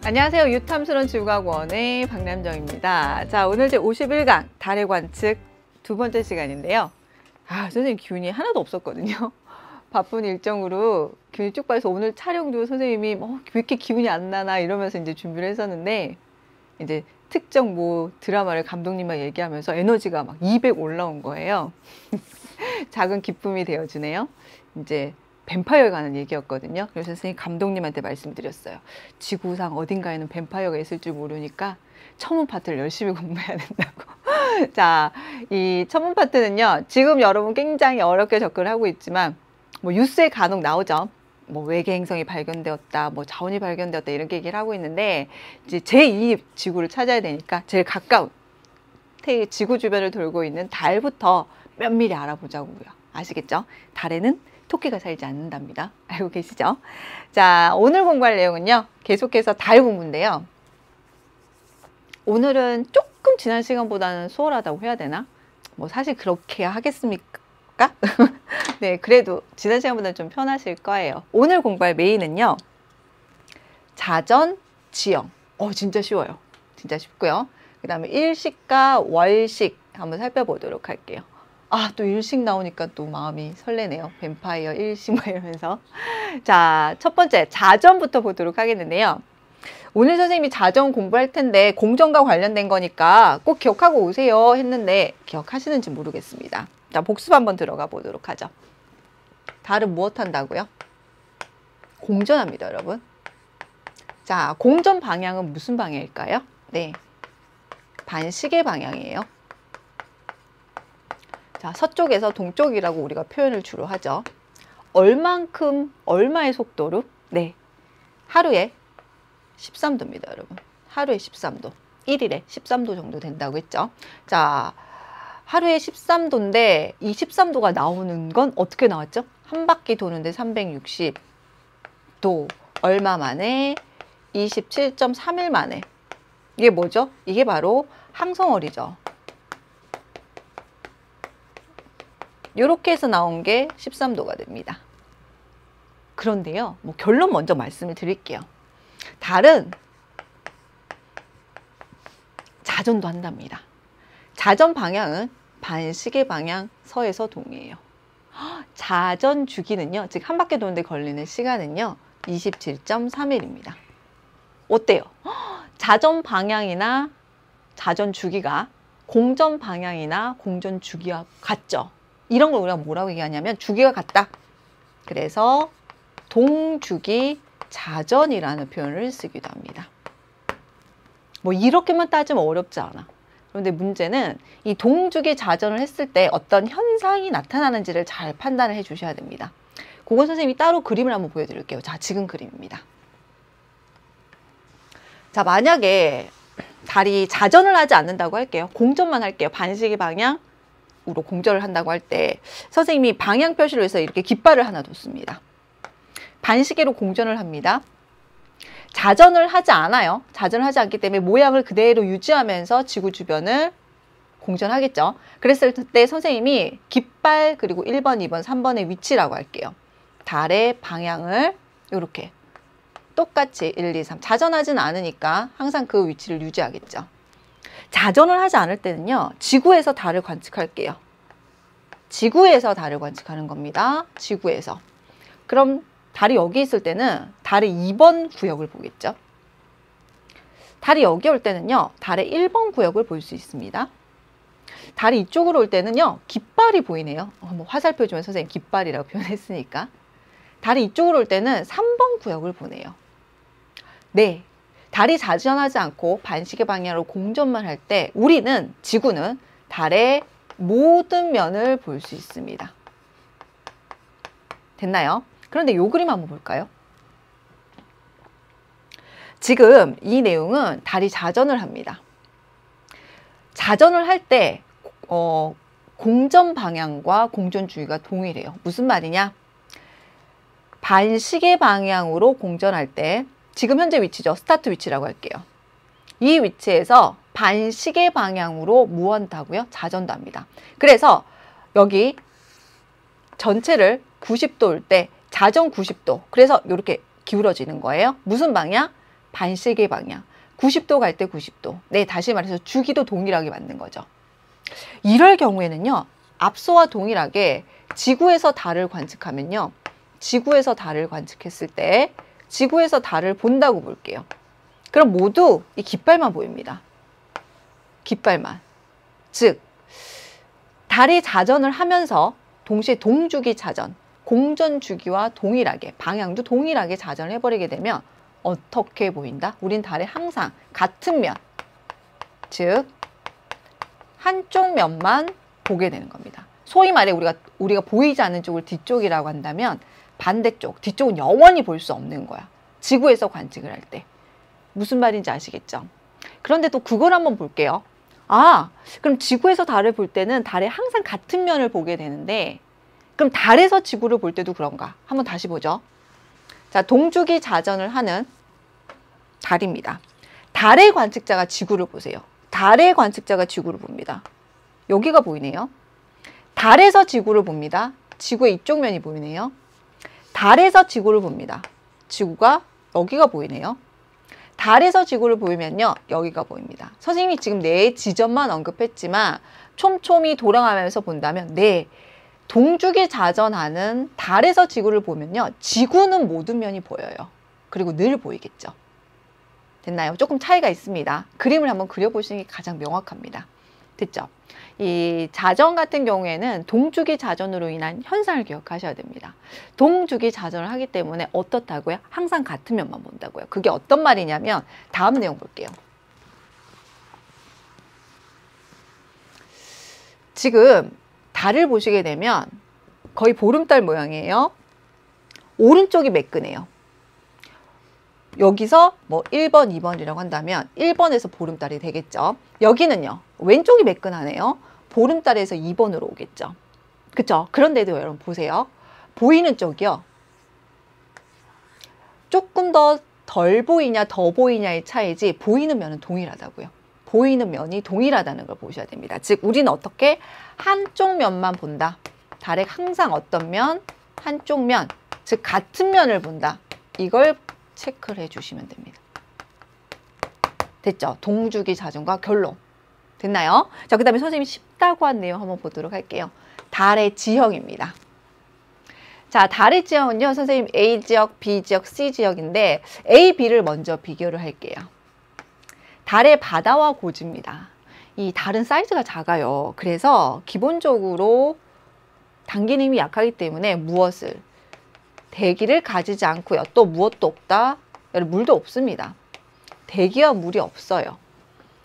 안녕하세요. 유탐스러운 지구과학원의 박남정입니다. 자, 오늘 제 51강 달의 관측 두 번째 시간인데요. 선생님 기운이 하나도 없었거든요. 바쁜 일정으로 기운이 쭉 빠져서 오늘 촬영도 선생님이 왜 이렇게 기운이 안 나나 이러면서 이제 준비를 했었는데, 이제 특정 드라마를 감독님과 얘기하면서 에너지가 막 200 올라온 거예요. 작은 기쁨이 되어주네요. 이제 뱀파이어에 관한 얘기였거든요. 그래서 선생님 감독님한테 말씀드렸어요. 지구상 어딘가에는 뱀파이어가 있을 줄 모르니까 첨음 파트를 열심히 공부해야 된다고. 자, 이 첨음 파트는요, 지금 여러분 굉장히 어렵게 접근을 하고 있지만 뉴스에 간혹 나오죠. 외계 행성이 발견되었다, 자원이 발견되었다, 이렇게 얘기를 하고 있는데, 이제 제2 지구를 찾아야 되니까 제일 가까운 지구 주변을 돌고 있는 달부터 면밀히 알아보자고요. 아시겠죠? 달에는 토끼가 살지 않는답니다. 알고 계시죠? 자, 오늘 공부할 내용은요, 계속해서 달 공부인데요. 오늘은 조금 지난 시간보다는 수월하다고 해야 되나? 사실 그렇게 하겠습니까? 네, 그래도 지난 시간보다는 좀 편하실 거예요. 오늘 공부할 메인은요, 자전, 지형. 진짜 쉬워요. 진짜 쉽고요. 그 다음에 일식과 월식 한번 살펴보도록 할게요. 또 일식 나오니까 또 마음이 설레네요. 뱀파이어 일식 이러면서. 자, 첫 번째 자전부터 보도록 하겠는데요. 오늘 선생님이 자전 공부할 텐데 공전과 관련된 거니까 꼭 기억하고 오세요 했는데 기억하시는지 모르겠습니다. 자, 복습 한번 들어가 보도록 하죠. 달은 무엇 한다고요? 공전합니다, 여러분. 자, 공전 방향은 무슨 방향일까요? 네, 반시계 방향이에요. 자, 서쪽에서 동쪽이라고 우리가 표현을 주로 하죠. 얼만큼, 얼마의 속도로? 네, 하루에 13도입니다, 여러분. 하루에 13도. 1일에 13도 정도 된다고 했죠. 자, 하루에 13도인데 이 13도가 나오는 건 어떻게 나왔죠? 한 바퀴 도는데 360도. 얼마 만에? 27.3일 만에. 이게 뭐죠? 이게 바로 항성월이죠. 이렇게 해서 나온 게 13도가 됩니다. 그런데요, 결론 먼저 말씀을 드릴게요. 달은 자전도 한답니다. 자전 방향은 반시계 방향 서에서 동이에요. 자전 주기는요, 즉 한 바퀴 도는데 걸리는 시간은요 27.3일입니다. 어때요? 자전 방향이나 자전 주기가 공전 방향이나 공전 주기와 같죠? 이런 걸 우리가 뭐라고 얘기하냐면 주기가 같다. 그래서 동주기 자전이라는 표현을 쓰기도 합니다. 이렇게만 따지면 어렵지 않아. 그런데 문제는 이 동주기 자전을 했을 때 어떤 현상이 나타나는지를 잘 판단을 해 주셔야 됩니다. 그건 선생님이 따로 그림을 한번 보여드릴게요. 자, 지금 그림입니다. 자, 만약에 달이 자전을 하지 않는다고 할게요. 공전만 할게요. 반시계 방향으로 공전을 한다고 할 때 선생님이 방향 표시를 해서 이렇게 깃발을 하나 뒀습니다. 반시계로 공전을 합니다. 자전을 하지 않아요. 자전을 하지 않기 때문에 모양을 그대로 유지하면서 지구 주변을 공전하겠죠. 그랬을 때 선생님이 깃발 그리고 1번, 2번, 3번의 위치라고 할게요. 달의 방향을 이렇게 똑같이 1, 2, 3 자전하지는 않으니까 항상 그 위치를 유지하겠죠. 자전을 하지 않을 때는요, 지구에서 달을 관측할게요. 지구에서 달을 관측하는 겁니다. 지구에서. 그럼 달이 여기 있을 때는 달의 2번 구역을 보겠죠. 달이 여기 올 때는요, 달의 1번 구역을 볼 수 있습니다. 달이 이쪽으로 올 때는요, 깃발이 보이네요. 화살표 주면 선생님 깃발이라고 표현했으니까. 달이 이쪽으로 올 때는 3번 구역을 보네요. 네, 달이 자전하지 않고 반시계 방향으로 공전만 할 때 우리는, 지구는 달의 모든 면을 볼 수 있습니다. 됐나요? 그런데 이 그림 한번 볼까요? 지금 이 내용은 달이 자전을 합니다. 자전을 할 때 공전 방향과 공전 주기가 동일해요. 무슨 말이냐? 반시계 방향으로 공전할 때, 지금 현재 위치죠. 스타트 위치라고 할게요. 이 위치에서 반시계 방향으로 뭐 한다고요? 자전도 합니다. 그래서 여기 전체를 90도일 때 자전 90도. 그래서 이렇게 기울어지는 거예요. 무슨 방향? 반시계 방향. 90도 갈 때 90도. 네, 다시 말해서 주기도 동일하게 맞는 거죠. 이럴 경우에는요. 앞서와 동일하게 지구에서 달을 관측하면요. 지구에서 달을 관측했을 때 지구에서 달을 본다고 볼게요. 그럼 모두 이 깃발만 보입니다. 깃발만. 즉 달이 자전을 하면서 동시에 동주기 자전, 공전 주기와 동일하게 방향도 동일하게 자전을 해버리게 되면 어떻게 보인다? 우린 달에 항상 같은 면, 즉 한쪽 면만 보게 되는 겁니다. 소위 말해 우리가 보이지 않는 쪽을 뒤쪽이라고 한다면 반대쪽, 뒤쪽은 영원히 볼 수 없는 거야. 지구에서 관측을 할 때. 무슨 말인지 아시겠죠? 그런데 또 그걸 한번 볼게요. 아, 그럼 지구에서 달을 볼 때는 달에 항상 같은 면을 보게 되는데 그럼 달에서 지구를 볼 때도 그런가? 한번 다시 보죠. 자, 동주기 자전을 하는 달입니다. 달의 관측자가 지구를 보세요. 달의 관측자가 지구를 봅니다. 여기가 보이네요. 달에서 지구를 봅니다. 지구의 이쪽 면이 보이네요. 달에서 지구를 봅니다. 지구가 여기가 보이네요. 달에서 지구를 보이면요. 여기가 보입니다. 선생님이 지금 네 지점만 언급했지만 촘촘히 돌아가면서 본다면 네, 동주기 자전하는 달에서 지구를 보면요. 지구는 모든 면이 보여요. 그리고 늘 보이겠죠. 됐나요? 조금 차이가 있습니다. 그림을 한번 그려보시는 게 가장 명확합니다. 됐죠? 이 자전 같은 경우에는 동주기 자전으로 인한 현상을 기억하셔야 됩니다. 동주기 자전을 하기 때문에 어떻다고요? 항상 같은 면만 본다고요. 그게 어떤 말이냐면 다음 내용 볼게요. 지금 달을 보시게 되면 거의 보름달 모양이에요. 오른쪽이 매끈해요. 여기서 뭐 1번, 2번이라고 한다면 1번에서 보름달이 되겠죠. 여기는요. 왼쪽이 매끈하네요. 보름달에서 2번으로 오겠죠. 그쵸? 그런데도 여러분 보세요. 보이는 쪽이요. 조금 더 덜 보이냐 더 보이냐의 차이지 보이는 면은 동일하다고요. 보이는 면이 동일하다는 걸 보셔야 됩니다. 즉 우리는 어떻게 한쪽 면만 본다. 달에 항상 어떤 면? 한쪽 면. 즉 같은 면을 본다. 이걸 체크를 해주시면 됩니다. 됐죠? 동주기 자전과 결론. 됐나요? 자, 그 다음에 선생님이 쉽다고 한 내용 한번 보도록 할게요. 달의 지형입니다. 자, 달의 지형은요. 선생님 A 지역, B 지역, C 지역인데 A, B를 먼저 비교를 할게요. 달의 바다와 고지입니다. 이 달은 사이즈가 작아요. 그래서 기본적으로 당기는 힘이 약하기 때문에 무엇을? 대기를 가지지 않고요. 또 무엇도 없다? 물도 없습니다. 대기와 물이 없어요.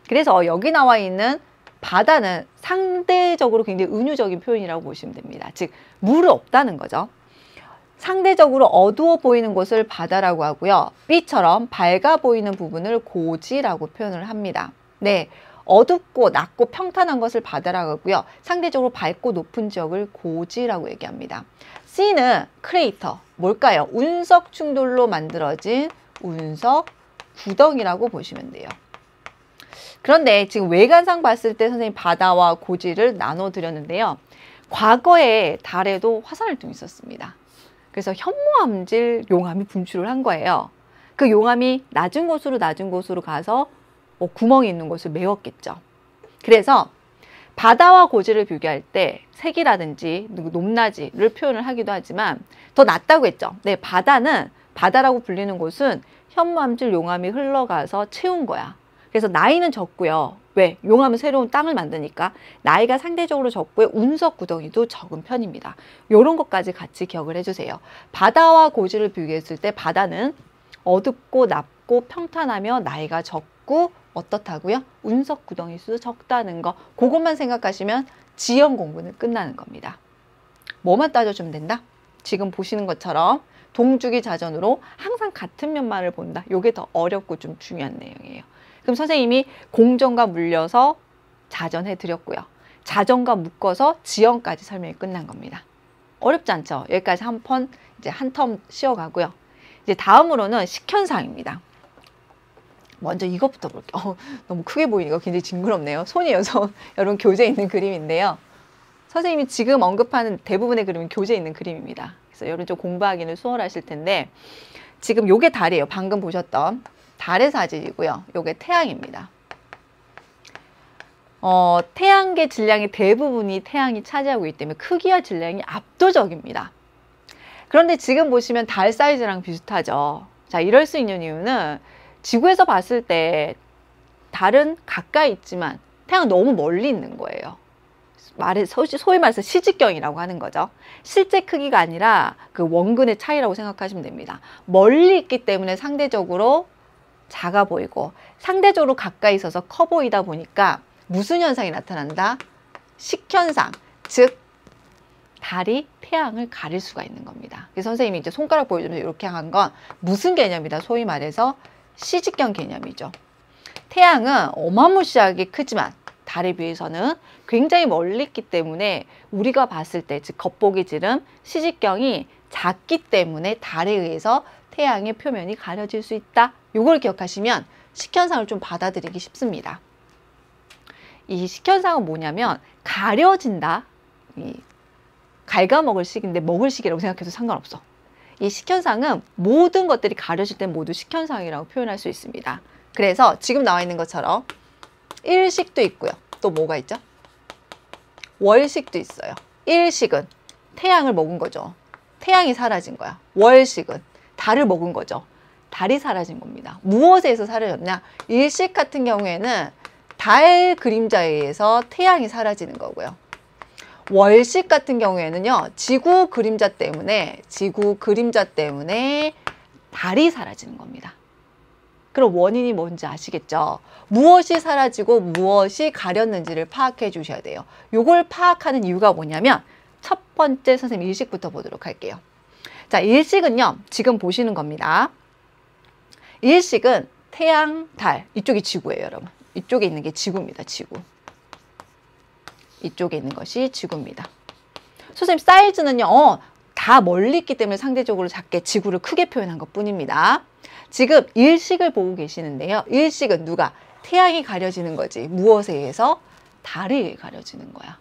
그래서 여기 나와 있는 바다는 상대적으로 굉장히 은유적인 표현이라고 보시면 됩니다. 즉 물이 없다는 거죠. 상대적으로 어두워 보이는 곳을 바다라고 하고요. B처럼 밝아 보이는 부분을 고지라고 표현을 합니다. 네, 어둡고 낮고 평탄한 것을 바다라고 하고요. 상대적으로 밝고 높은 지역을 고지라고 얘기합니다. C는 크레이터, 뭘까요? 운석 충돌로 만들어진 운석 구덩이라고 보시면 돼요. 그런데 지금 외관상 봤을 때 선생님 바다와 고지를 나눠 드렸는데요. 과거에 달에도 화산활동이 있었습니다. 그래서 현무암질 용암이 분출을 한 거예요. 그 용암이 낮은 곳으로 가서 구멍이 있는 곳을 메웠겠죠. 그래서 바다와 고지를 비교할 때 색이라든지 높낮이를 표현을 하기도 하지만 더 낮다고 했죠. 네, 바다라고 불리는 곳은 현무암질 용암이 흘러가서 채운 거야. 그래서 나이는 적고요. 왜? 용암은 새로운 땅을 만드니까 나이가 상대적으로 적고요. 운석 구덩이도 적은 편입니다. 이런 것까지 같이 기억을 해주세요. 바다와 고지를 비교했을 때 바다는 어둡고 낮고 평탄하며 나이가 적고 어떻다고요? 운석 구덩이 수도 적다는 거. 그것만 생각하시면 지형 공부는 끝나는 겁니다. 뭐만 따져주면 된다? 지금 보시는 것처럼 동주기 자전으로 항상 같은 면만을 본다. 이게 더 어렵고 좀 중요한 내용이에요. 그럼 선생님이 공전과 물려서 자전해 드렸고요. 자전과 묶어서 지형까지 설명이 끝난 겁니다. 어렵지 않죠? 여기까지 한 텀 쉬어가고요. 이제 다음으로는 식현상입니다. 먼저 이것부터 볼게요. 너무 크게 보이니까 굉장히 징그럽네요. 손이 여러분 교재에 있는 그림인데요. 선생님이 지금 언급하는 대부분의 그림은 교재에 있는 그림입니다. 그래서 여러분 좀 공부하기는 수월하실 텐데 지금 요게 달이에요. 방금 보셨던 달의 사진이고요. 요게 태양입니다. 태양계 질량의 대부분이 태양이 차지하고 있기 때문에 크기와 질량이 압도적입니다. 그런데 지금 보시면 달 사이즈랑 비슷하죠. 자, 이럴 수 있는 이유는 지구에서 봤을 때 달은 가까이 있지만 태양은 너무 멀리 있는 거예요. 소위 말해서 시직경이라고 하는 거죠. 실제 크기가 아니라 그 원근의 차이라고 생각하시면 됩니다. 멀리 있기 때문에 상대적으로 작아 보이고 상대적으로 가까이 있어서 커 보이다 보니까 무슨 현상이 나타난다? 식현상, 즉 달이 태양을 가릴 수가 있는 겁니다. 그래서 선생님이 이제 손가락 보여주면서 이렇게 한 건 무슨 개념이다? 소위 말해서 시직경 개념이죠. 태양은 어마무시하게 크지만 달에 비해서는 굉장히 멀리 있기 때문에 우리가 봤을 때, 즉 겉보기 지름 시직경이 작기 때문에 달에 의해서 태양의 표면이 가려질 수 있다. 요걸 기억하시면 식현상을 좀 받아들이기 쉽습니다. 이 식현상은 뭐냐면 가려진다. 갉아먹을 시기인데 먹을 시기라고 생각해도 상관없어. 이 식현상은 모든 것들이 가려질 때 모두 식현상이라고 표현할 수 있습니다. 그래서 지금 나와 있는 것처럼 일식도 있고요. 또 뭐가 있죠? 월식도 있어요. 일식은 태양을 먹은 거죠. 태양이 사라진 거야. 월식은 달을 먹은 거죠. 달이 사라진 겁니다. 무엇에서 사라졌냐? 일식 같은 경우에는 달 그림자에 의해서 태양이 사라지는 거고요. 월식 같은 경우에는요, 지구 그림자 때문에 달이 사라지는 겁니다. 그럼 원인이 뭔지 아시겠죠? 무엇이 사라지고 무엇이 가렸는지를 파악해 주셔야 돼요. 요걸 파악하는 이유가 뭐냐면 첫 번째 선생님 일식부터 보도록 할게요. 자, 일식은요, 지금 보시는 겁니다. 일식은 태양, 달, 이쪽이 지구예요, 여러분. 이쪽에 있는 게 지구입니다, 지구. 이쪽에 있는 것이 지구입니다. 선생님 사이즈는요, 다 멀리 있기 때문에 상대적으로 작게 지구를 크게 표현한 것 뿐입니다. 지금 일식을 보고 계시는데요. 일식은 누가? 태양이 가려지는 거지. 무엇에 의해서? 달에 의해 가려지는 거야.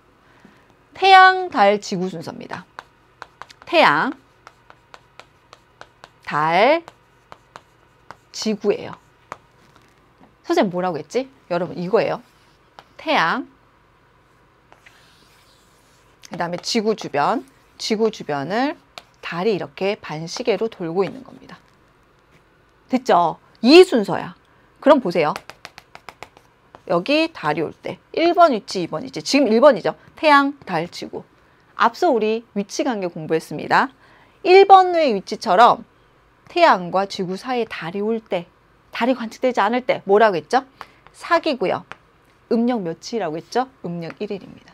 태양, 달, 지구 순서입니다. 태양, 달, 지구예요. 선생님 뭐라고 했지? 여러분 이거예요. 태양, 그 다음에 지구 주변을 달이 이렇게 반시계로 돌고 있는 겁니다. 됐죠? 이 순서야. 그럼 보세요. 여기 달이 올 때 1번 위치, 2번 위치. 지금 1번이죠. 태양, 달, 지구. 앞서 우리 위치 관계 공부했습니다. 1번의 위치처럼 태양과 지구 사이에 달이 올 때, 달이 관측되지 않을 때 뭐라고 했죠? 사기고요. 음력 며칠이라고 했죠? 음력 1일입니다.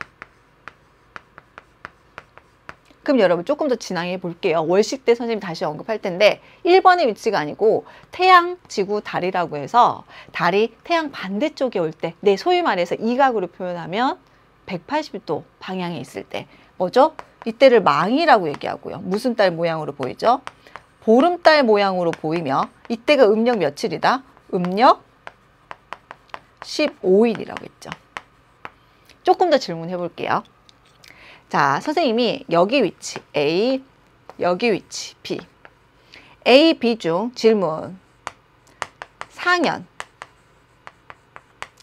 그럼 여러분 조금 더 진행해 볼게요. 월식 때 선생님 다시 언급할 텐데 1번의 위치가 아니고 태양, 지구, 달이라고 해서 달이 태양 반대쪽에 올 때, 네, 소위 말해서 이각으로 표현하면 180도 방향에 있을 때 뭐죠? 이때를 망이라고 얘기하고요. 무슨 달 모양으로 보이죠? 보름달 모양으로 보이며 이때가 음력 며칠이다? 음력 15일이라고 했죠. 조금 더 질문해 볼게요. 자, 선생님이 여기 위치 A, 여기 위치 B. A, B 중 질문.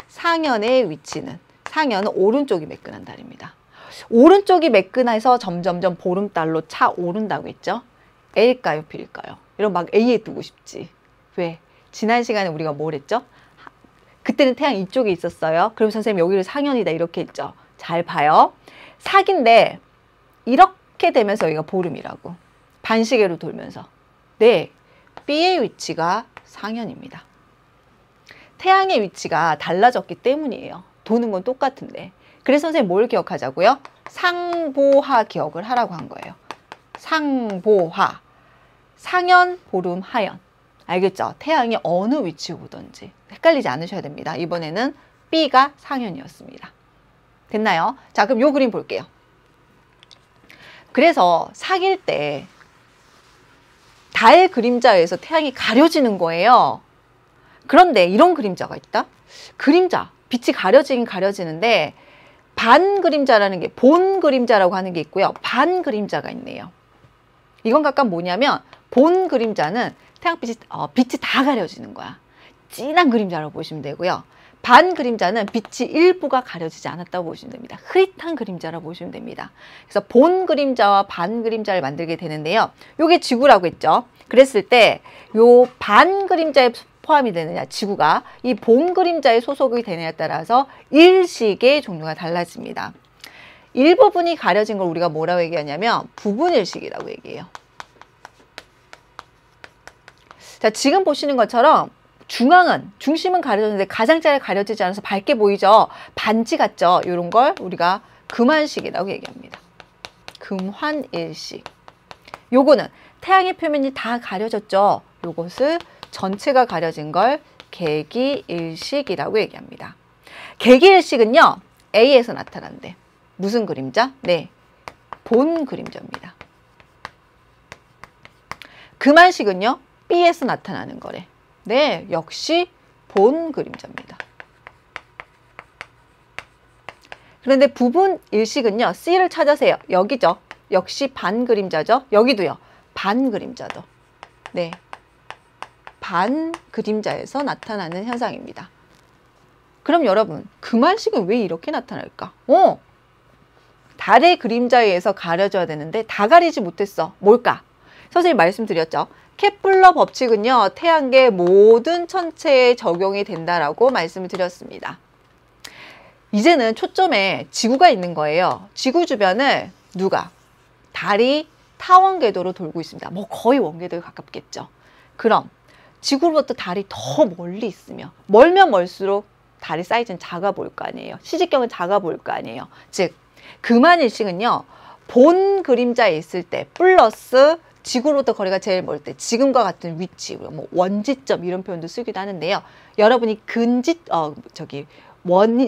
상현의 위치는, 상현은 오른쪽이 매끈한 달입니다. 오른쪽이 매끈해서 점점점 보름달로 차오른다고 했죠. A일까요? B일까요? 이런 막 A에 두고 싶지. 왜? 지난 시간에 우리가 뭘 했죠? 그때는 태양 이쪽에 있었어요. 그럼 선생님 여기를 상현이다 이렇게 했죠. 잘 봐요. 사기인데 이렇게 되면서 여기가 보름이라고. 반시계로 돌면서. 네, B의 위치가 상현입니다. 태양의 위치가 달라졌기 때문이에요. 도는 건 똑같은데. 그래서 선생님 뭘 기억하자고요? 상보하 기억을 하라고 한 거예요. 상보하. 상현, 보름, 하현. 알겠죠? 태양이 어느 위치에 오든지 헷갈리지 않으셔야 됩니다. 이번에는 B가 상현이었습니다. 됐나요? 자, 그럼 요 그림 볼게요. 그래서 사귈 때 달 그림자에서 태양이 가려지는 거예요. 그런데 이런 그림자가 있다? 그림자, 빛이 가려지긴 가려지는데 반 그림자라는 게, 본 그림자라고 하는 게 있고요. 반 그림자가 있네요. 이건 각각 뭐냐면 본 그림자는 태양빛이 빛이 다 가려지는 거야. 진한 그림자라고 보시면 되고요. 반 그림자는 빛이 일부가 가려지지 않았다고 보시면 됩니다. 흐릿한 그림자라고 보시면 됩니다. 그래서 본 그림자와 반 그림자를 만들게 되는데요. 요게 지구라고 했죠. 그랬을 때 요 반 그림자에 포함이 되느냐, 지구가 이 본 그림자에 소속이 되느냐에 따라서 일식의 종류가 달라집니다. 일부분이 가려진 걸 우리가 뭐라고 얘기하냐면 부분일식이라고 얘기해요. 자, 지금 보시는 것처럼 중심은 가려졌는데 가장 잘 가려지지 않아서 밝게 보이죠. 반지 같죠. 이런 걸 우리가 금환식이라고 얘기합니다. 금환일식. 요거는 태양의 표면이 다 가려졌죠. 요것을 전체가 가려진 걸 개기일식이라고 얘기합니다. 개기일식은요, A에서 나타난대. 무슨 그림자? 네, 본 그림자입니다. 금환식은요, B에서 나타나는 거래. 네, 역시 본 그림자입니다. 그런데 부분 일식은요, C를 찾으세요. 여기죠. 역시 반 그림자죠. 여기도요, 반 그림자도. 네, 반 그림자에서 나타나는 현상입니다. 그럼 여러분, 금환식은 왜 이렇게 나타날까? 달의 그림자에 의해서 가려져야 되는데 다 가리지 못했어. 뭘까? 선생님 말씀드렸죠. 케플러 법칙은요, 태양계 모든 천체에 적용이 된다라고 말씀을 드렸습니다. 이제는 초점에 지구가 있는 거예요. 지구 주변을 누가? 달이 타원 궤도로 돌고 있습니다. 뭐 거의 원궤도에 가깝겠죠. 그럼 지구로부터 달이 더 멀리 있으며 멀면 멀수록 달의 사이즈는 작아 보일 거 아니에요. 시직경은 작아 보일 거 아니에요. 즉 금환일식은요, 본 그림자에 있을 때 플러스 지구로부터 거리가 제일 멀 때 지금과 같은 위치, 뭐 원지점 이런 표현도 쓰기도 하는데요. 여러분이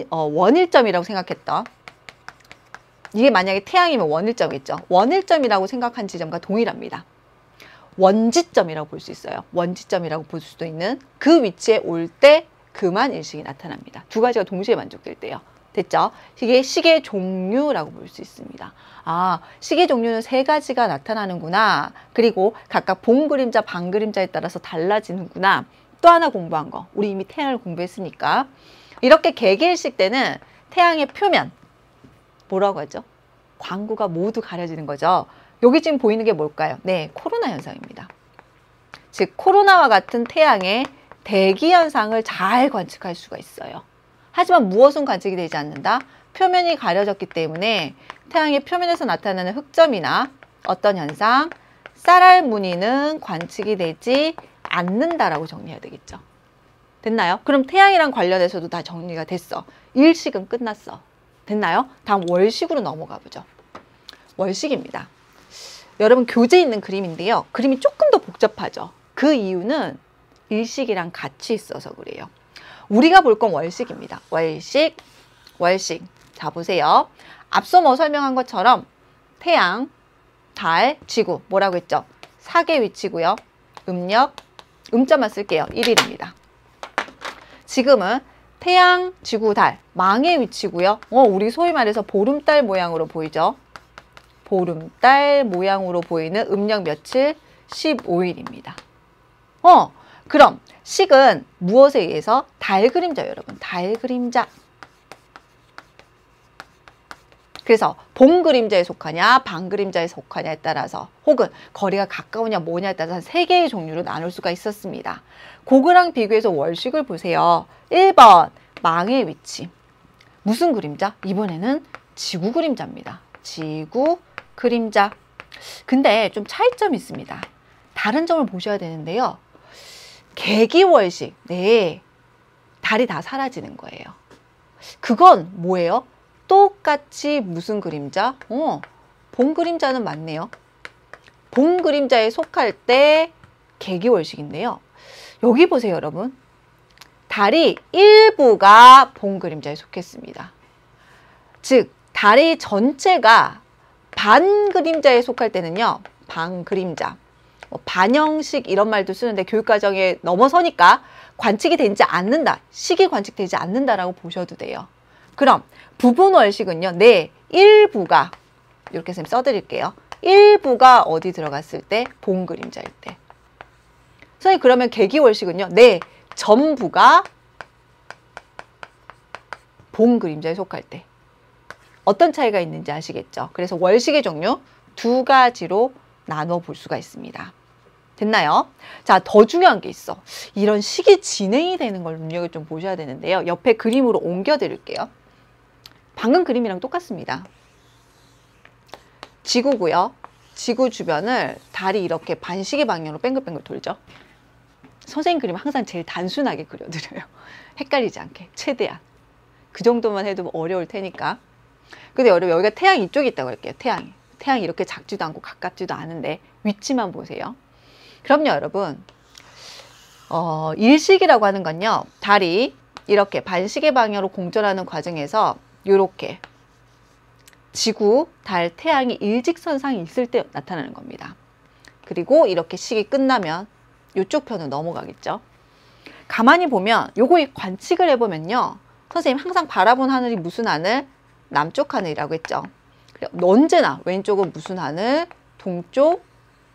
원일점이라고 생각했던, 이게 만약에 태양이면 원일점이겠죠. 원일점이라고 생각한 지점과 동일합니다. 원지점이라고 볼 수 있어요. 원지점이라고 볼 수도 있는 그 위치에 올 때 금환일식이 나타납니다. 두 가지가 동시에 만족될 때요. 됐죠? 이게 식의 종류라고 볼 수 있습니다. 아, 식의 종류는 세 가지가 나타나는구나. 그리고 각각 본 그림자, 반 그림자에 따라서 달라지는구나. 또 하나 공부한 거. 우리 이미 태양을 공부했으니까. 이렇게 개개일식 때는 태양의 표면, 뭐라고 하죠? 광구가 모두 가려지는 거죠. 여기 지금 보이는 게 뭘까요? 네, 코로나 현상입니다. 즉, 코로나와 같은 태양의 대기 현상을 잘 관측할 수가 있어요. 하지만 무엇은 관측이 되지 않는다? 표면이 가려졌기 때문에 태양의 표면에서 나타나는 흑점이나 어떤 현상, 쌀알 무늬는 관측이 되지 않는다라고 정리해야 되겠죠. 됐나요? 그럼 태양이랑 관련해서도 다 정리가 됐어. 일식은 끝났어. 됐나요? 다음 월식으로 넘어가 보죠. 월식입니다. 여러분 교재에 있는 그림인데요. 그림이 조금 더 복잡하죠. 그 이유는 일식이랑 같이 있어서 그래요. 우리가 볼 건 월식입니다. 월식. 자, 보세요. 앞서 뭐 설명한 것처럼 태양, 달, 지구 뭐라고 했죠? 사계 위치고요. 음력, 음자만 쓸게요. 1일입니다. 지금은 태양, 지구, 달, 망의 위치고요. 우리 소위 말해서 보름달 모양으로 보이죠? 보름달 모양으로 보이는 음력 며칠? 15일입니다. 그럼 식은 무엇에 의해서? 달 그림자, 여러분. 달 그림자. 그래서 본 그림자에 속하냐, 반 그림자에 속하냐에 따라서, 혹은 거리가 가까우냐 뭐냐에 따라서 세 개의 종류로 나눌 수가 있었습니다. 그거랑 비교해서 월식을 보세요. 1번 망의 위치. 무슨 그림자? 이번에는 지구 그림자입니다. 지구 그림자. 근데 좀 차이점이 있습니다. 다른 점을 보셔야 되는데요. 개기월식. 네, 달이 다 사라지는 거예요. 그건 뭐예요? 똑같이 무슨 그림자? 본 그림자는 맞네요. 본 그림자에 속할 때 개기월식인데요. 여기 보세요, 여러분. 달이 일부가 본 그림자에 속했습니다. 즉, 달이 전체가 반 그림자에 속할 때는요, 반 그림자. 반영식 이런 말도 쓰는데 교육과정에 넘어서니까 관측이 되지 않는다. 식이 관측되지 않는다라고 보셔도 돼요. 그럼 부분월식은요. 네, 일부가 이렇게 쌤 써드릴게요. 일부가 어디 들어갔을 때? 본 그림자일 때. 선생님 그러면 개기월식은요. 네, 전부가 본 그림자에 속할 때 어떤 차이가 있는지 아시겠죠? 그래서 월식의 종류 두 가지로 나눠 볼 수가 있습니다. 됐나요? 자, 더 중요한 게 있어. 이런 식이 진행이 되는 걸 눈여겨 좀 보셔야 되는데요. 옆에 그림으로 옮겨 드릴게요. 방금 그림이랑 똑같습니다. 지구고요. 지구 주변을 달이 이렇게 반시계 방향으로 뱅글뱅글 돌죠. 선생님 그림 항상 제일 단순하게 그려드려요. 헷갈리지 않게 최대한. 그 정도만 해도 어려울 테니까. 근데 여러분 여기가 태양이 이쪽에 있다고 할게요. 태양이 이렇게 작지도 않고 가깝지도 않은데 위치만 보세요. 그럼요 여러분 일식이라고 하는 건요. 달이 이렇게 반시계 방향으로 공전하는 과정에서 이렇게 지구, 달, 태양이 일직선상에 있을 때 나타나는 겁니다. 그리고 이렇게 식이 끝나면 이쪽 편으로 넘어가겠죠. 가만히 보면 요거 관측을 해보면요. 선생님 항상 바라본 하늘이 무슨 하늘? 남쪽 하늘이라고 했죠. 언제나 왼쪽은 무슨 하늘? 동쪽,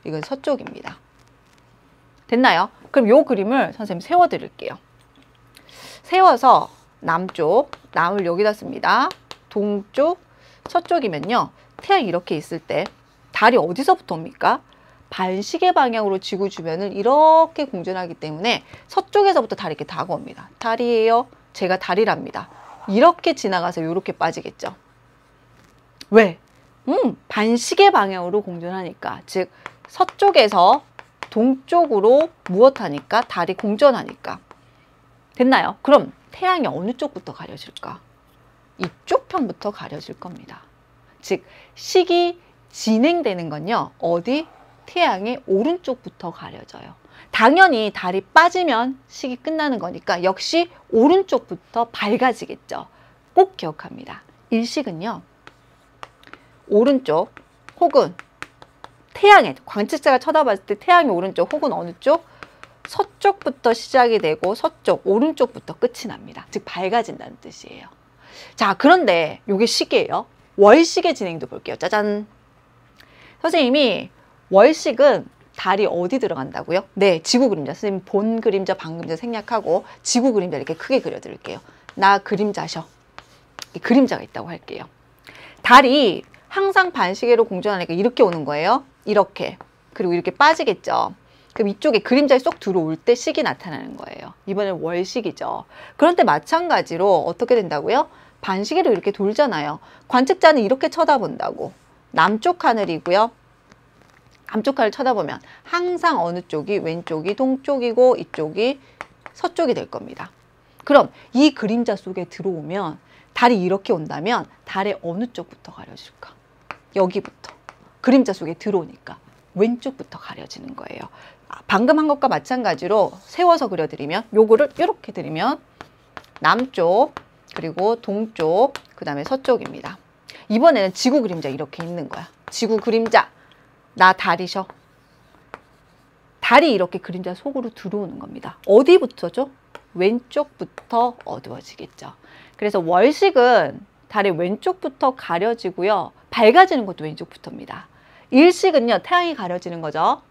이건 서쪽입니다. 됐나요? 그럼 요 그림을 선생님 세워 드릴게요. 세워서 남쪽, 남을 여기다 씁니다. 동쪽, 서쪽이면요. 태양이 이렇게 있을 때 달이 어디서부터 옵니까? 반시계 방향으로 지구 주변을 이렇게 공전하기 때문에 서쪽에서부터 달이 이렇게 다가옵니다. 달이에요. 제가 달이랍니다. 이렇게 지나가서 이렇게 빠지겠죠. 왜? 반시계 방향으로 공전하니까. 즉 서쪽에서 동쪽으로 무엇하니까? 달이 공전하니까. 됐나요? 그럼 태양이 어느 쪽부터 가려질까? 이쪽 편부터 가려질 겁니다. 즉 식이 진행되는 건요. 어디? 태양의 오른쪽부터 가려져요. 당연히 달이 빠지면 식이 끝나는 거니까 역시 오른쪽부터 밝아지겠죠. 꼭 기억합니다. 일식은요. 오른쪽 혹은 태양의 관측자가 쳐다봤을 때 태양이 오른쪽 혹은 어느 쪽? 서쪽부터 시작이 되고 서쪽, 오른쪽부터 끝이 납니다. 즉 밝아진다는 뜻이에요. 자, 그런데 이게 식이에요. 월식의 진행도 볼게요. 짜잔. 선생님이 월식은 달이 어디 들어간다고요? 네, 지구 그림자. 선생님 본 그림자, 방금자 생략하고 지구 그림자 이렇게 크게 그려드릴게요. 나 그림자셔. 그림자가 있다고 할게요. 달이 항상 반시계로 공전하니까 이렇게 오는 거예요. 이렇게. 그리고 이렇게 빠지겠죠. 그럼 이쪽에 그림자에 쏙 들어올 때 식이 나타나는 거예요. 이번엔 월식이죠. 그런데 마찬가지로 어떻게 된다고요? 반시계로 이렇게 돌잖아요. 관측자는 이렇게 쳐다본다고. 남쪽 하늘이고요. 남쪽 하늘 쳐다보면 항상 어느 쪽이 왼쪽이 동쪽이고 이쪽이 서쪽이 될 겁니다. 그럼 이 그림자 속에 들어오면 달이 이렇게 온다면 달의 어느 쪽부터 가려질까? 여기부터. 그림자 속에 들어오니까 왼쪽부터 가려지는 거예요. 방금 한 것과 마찬가지로 세워서 그려드리면 요거를 이렇게 드리면 남쪽 그리고 동쪽 그 다음에 서쪽입니다. 이번에는 지구 그림자 이렇게 있는 거야. 지구 그림자 나 달이셔. 달이 이렇게 그림자 속으로 들어오는 겁니다. 어디부터죠? 왼쪽부터 어두워지겠죠. 그래서 월식은 달의 왼쪽부터 가려지고요. 밝아지는 것도 왼쪽부터입니다. 일식은요. 태양이 가려지는 거죠.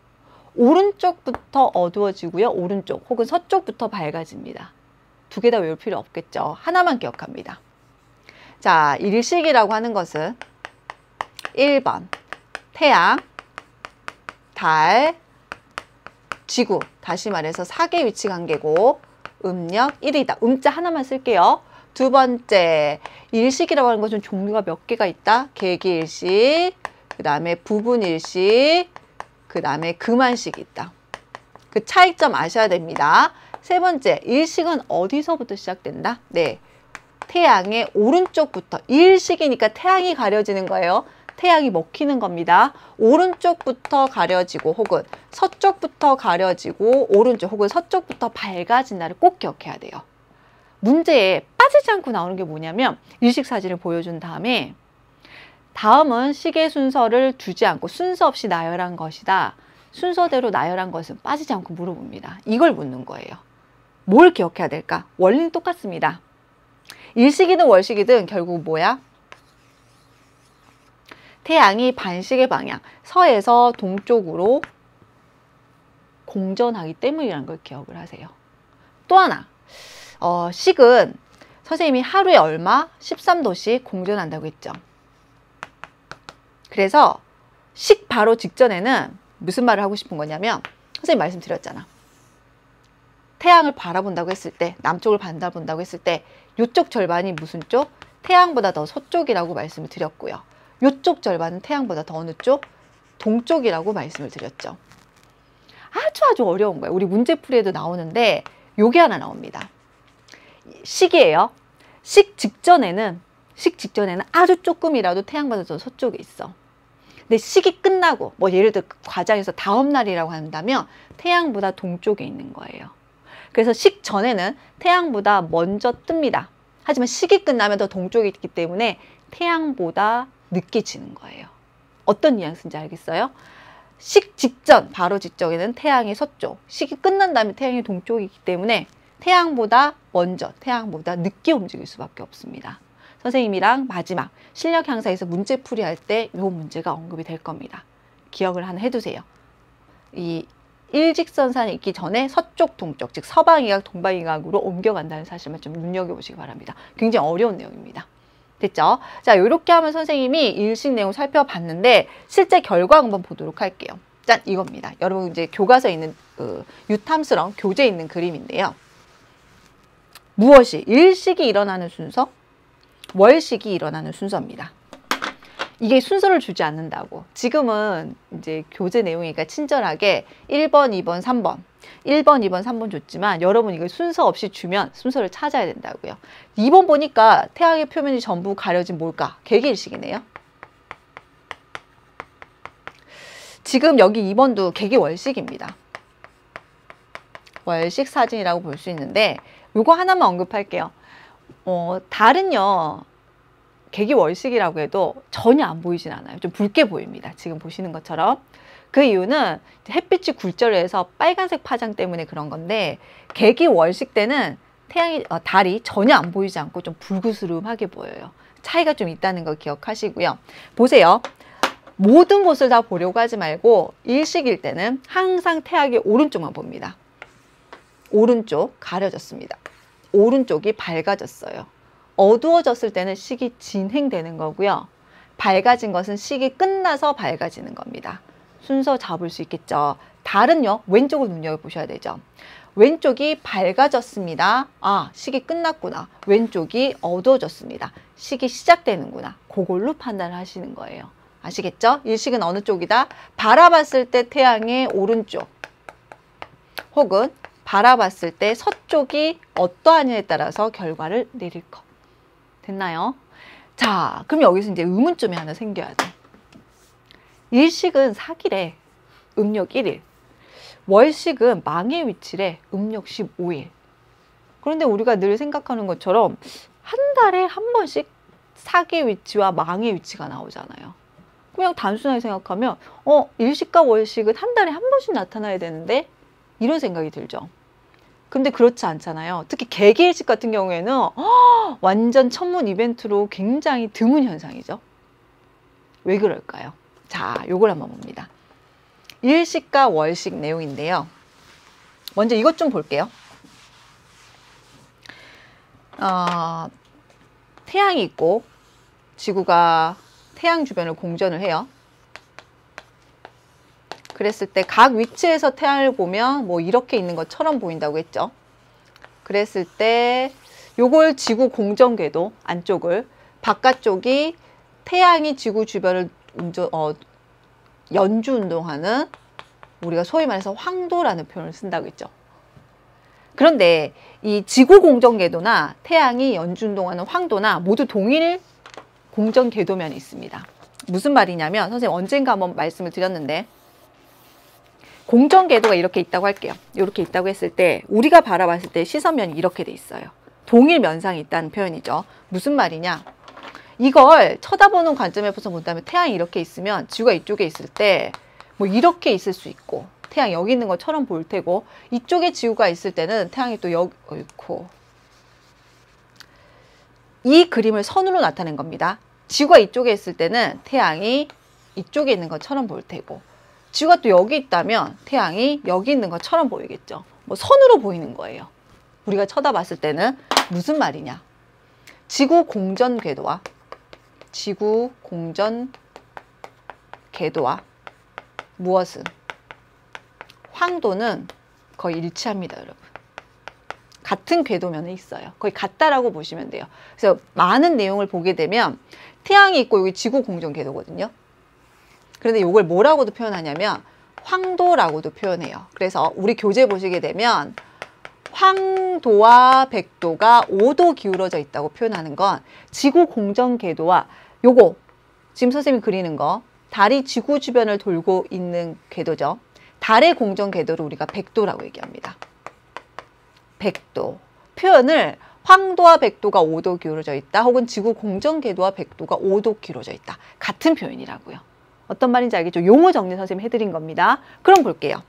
오른쪽부터 어두워지고요. 오른쪽 혹은 서쪽부터 밝아집니다. 두 개 다 외울 필요 없겠죠. 하나만 기억합니다. 자, 일식이라고 하는 것은 1번 태양, 달, 지구, 다시 말해서 사계 위치 관계고 음력 1이다. 음자 하나만 쓸게요. 두 번째, 일식이라고 하는 것은 종류가 몇 개가 있다? 계기일식, 그 다음에 부분일식, 그 다음에 금한식이 있다. 그 차이점 아셔야 됩니다. 세 번째, 일식은 어디서부터 시작된다? 네, 태양의 오른쪽부터. 일식이니까 태양이 가려지는 거예요. 태양이 먹히는 겁니다. 오른쪽부터 가려지고 혹은 서쪽부터 가려지고 오른쪽 혹은 서쪽부터 밝아진다를 꼭 기억해야 돼요. 문제에 빠지지 않고 나오는 게 뭐냐면 일식 사진을 보여준 다음에 다음은 시계 순서를 두지 않고 순서 없이 나열한 것이다. 순서대로 나열한 것은 빠지지 않고 물어봅니다. 이걸 묻는 거예요. 뭘 기억해야 될까? 원리는 똑같습니다. 일식이든 월식이든 결국 뭐야? 태양이 반시계 방향, 서에서 동쪽으로 공전하기 때문이라는 걸 기억을 하세요. 또 하나, 식은 선생님이 하루에 얼마? 13도씩 공전한다고 했죠. 그래서 식 바로 직전에는 무슨 말을 하고 싶은 거냐면, 선생님 말씀드렸잖아. 태양을 바라본다고 했을 때, 남쪽을 바라본다고 했을 때 이쪽 절반이 무슨 쪽? 태양보다 더 서쪽이라고 말씀을 드렸고요. 이쪽 절반은 태양보다 더 어느 쪽? 동쪽이라고 말씀을 드렸죠. 아주 어려운 거예요. 우리 문제풀이에도 나오는데 요게 하나 나옵니다. 식이에요. 식 직전에는 아주 조금이라도 태양보다 더 서쪽에 있어. 근데 식이 끝나고 뭐 예를 들어 과장에서 다음 날이라고 한다면 태양보다 동쪽에 있는 거예요. 그래서 식 전에는 태양보다 먼저 뜹니다. 하지만 식이 끝나면 더 동쪽에 있기 때문에 태양보다 늦게 지는 거예요. 어떤 뉘앙스인지 알겠어요? 식 직전, 바로 직전에는 태양이 서쪽, 식이 끝난 다음에 태양이 동쪽이기 때문에 태양보다 먼저, 태양보다 늦게 움직일 수밖에 없습니다. 선생님이랑 마지막 실력 향사에서 문제풀이 할 때 이 문제가 언급이 될 겁니다. 기억을 하나 해두세요. 이 일직선상에 있기 전에 서쪽, 동쪽, 즉 서방이각, 동방이각으로 옮겨간다는 사실만 좀 눈여겨보시기 바랍니다. 굉장히 어려운 내용입니다. 됐죠? 자, 이렇게 하면 선생님이 일식 내용 살펴봤는데 실제 결과 한번 보도록 할게요. 짠! 이겁니다. 여러분 이제 교과서에 있는 유탐스러운 교재에 있는 그림인데요. 무엇이? 일식이 일어나는 순서, 월식이 일어나는 순서입니다. 이게 순서를 주지 않는다고. 지금은 이제 교재 내용이니까 친절하게 1번, 2번, 3번 1번, 2번, 3번 줬지만 여러분 이거 순서 없이 주면 순서를 찾아야 된다고요. 2번 보니까 태양의 표면이 전부 가려진 뭘까? 개기일식이네요. 지금 여기 2번도 개기월식입니다. 월식 사진이라고 볼 수 있는데 요거 하나만 언급할게요. 달은요. 개기월식이라고 해도 전혀 안 보이진 않아요. 좀 붉게 보입니다. 지금 보시는 것처럼. 그 이유는 햇빛이 굴절을 해서 빨간색 파장 때문에 그런 건데 개기월식 때는 달이 전혀 안 보이지 않고 좀 붉으스름하게 보여요. 차이가 좀 있다는 거 기억하시고요. 보세요. 모든 곳을 다 보려고 하지 말고 일식일 때는 항상 태양의 오른쪽만 봅니다. 오른쪽 가려졌습니다. 오른쪽이 밝아졌어요. 어두워졌을 때는 식이 진행되는 거고요. 밝아진 것은 식이 끝나서 밝아지는 겁니다. 순서 잡을 수 있겠죠. 달은요. 왼쪽을 눈여겨보셔야 되죠. 왼쪽이 밝아졌습니다. 아, 식이 끝났구나. 왼쪽이 어두워졌습니다. 식이 시작되는구나. 그걸로 판단을 하시는 거예요. 아시겠죠? 일식은 어느 쪽이다? 바라봤을 때 태양의 오른쪽 혹은 바라봤을 때 서쪽이 어떠하냐에 따라서 결과를 내릴 것. 됐나요? 자, 그럼 여기서 이제 의문점이 하나 생겨야 돼. 일식은 사기래. 음력 1일. 월식은 망의 위치래. 음력 15일. 그런데 우리가 늘 생각하는 것처럼 한 달에 한 번씩 사기의 위치와 망의 위치가 나오잖아요. 그냥 단순하게 생각하면 일식과 월식은 한 달에 한 번씩 나타나야 되는데 이런 생각이 들죠. 근데 그렇지 않잖아요. 특히 개기일식 같은 경우에는 완전 천문 이벤트로 굉장히 드문 현상이죠. 왜 그럴까요? 자, 요걸 한번 봅니다. 일식과 월식 내용인데요. 먼저 이것 좀 볼게요. 태양이 있고 지구가 태양 주변을 공전을 해요. 그랬을 때 각 위치에서 태양을 보면 뭐 이렇게 있는 것처럼 보인다고 했죠. 그랬을 때 요걸 지구 공전궤도 안쪽을, 바깥쪽이 태양이 지구 주변을 연주 운동하는, 우리가 소위 말해서 황도라는 표현을 쓴다고 했죠. 그런데 이 지구 공전궤도나 태양이 연주 운동하는 황도나 모두 동일 공전궤도면이 있습니다. 무슨 말이냐면 선생님 언젠가 한번 말씀을 드렸는데 공전궤도가 이렇게 있다고 할게요. 이렇게 있다고 했을 때 우리가 바라봤을 때 시선면이 이렇게 돼 있어요. 동일 면상이 있다는 표현이죠. 무슨 말이냐? 이걸 쳐다보는 관점에서 본다면 태양이 이렇게 있으면 지구가 이쪽에 있을 때 뭐 이렇게 있을 수 있고 태양이 여기 있는 것처럼 보일 테고, 이쪽에 지구가 있을 때는 태양이 또 여기 있고, 이 그림을 선으로 나타낸 겁니다. 지구가 이쪽에 있을 때는 태양이 이쪽에 있는 것처럼 보일 테고, 지구가 또 여기 있다면 태양이 여기 있는 것처럼 보이겠죠. 뭐 선으로 보이는 거예요. 우리가 쳐다봤을 때는 무슨 말이냐? 지구 공전 궤도와 무엇은? 황도는 거의 일치합니다, 여러분. 같은 궤도면에 있어요. 거의 같다라고 보시면 돼요. 그래서 많은 내용을 보게 되면 태양이 있고 여기 지구 공전 궤도거든요. 그런데 이걸 뭐라고도 표현하냐면 황도라고도 표현해요. 그래서 우리 교재 보시게 되면 황도와 백도가 5도 기울어져 있다고 표현하는 건 지구 공전 궤도와 요거 지금 선생님이 그리는 거 달이 지구 주변을 돌고 있는 궤도죠. 달의 공전 궤도를 우리가 백도라고 얘기합니다. 백도. 표현을 황도와 백도가 5도 기울어져 있다. 혹은 지구 공전 궤도와 백도가 5도 기울어져 있다. 같은 표현이라고요. 어떤 말인지 알겠죠? 용어 정리 선생님이 해드린 겁니다. 그럼 볼게요.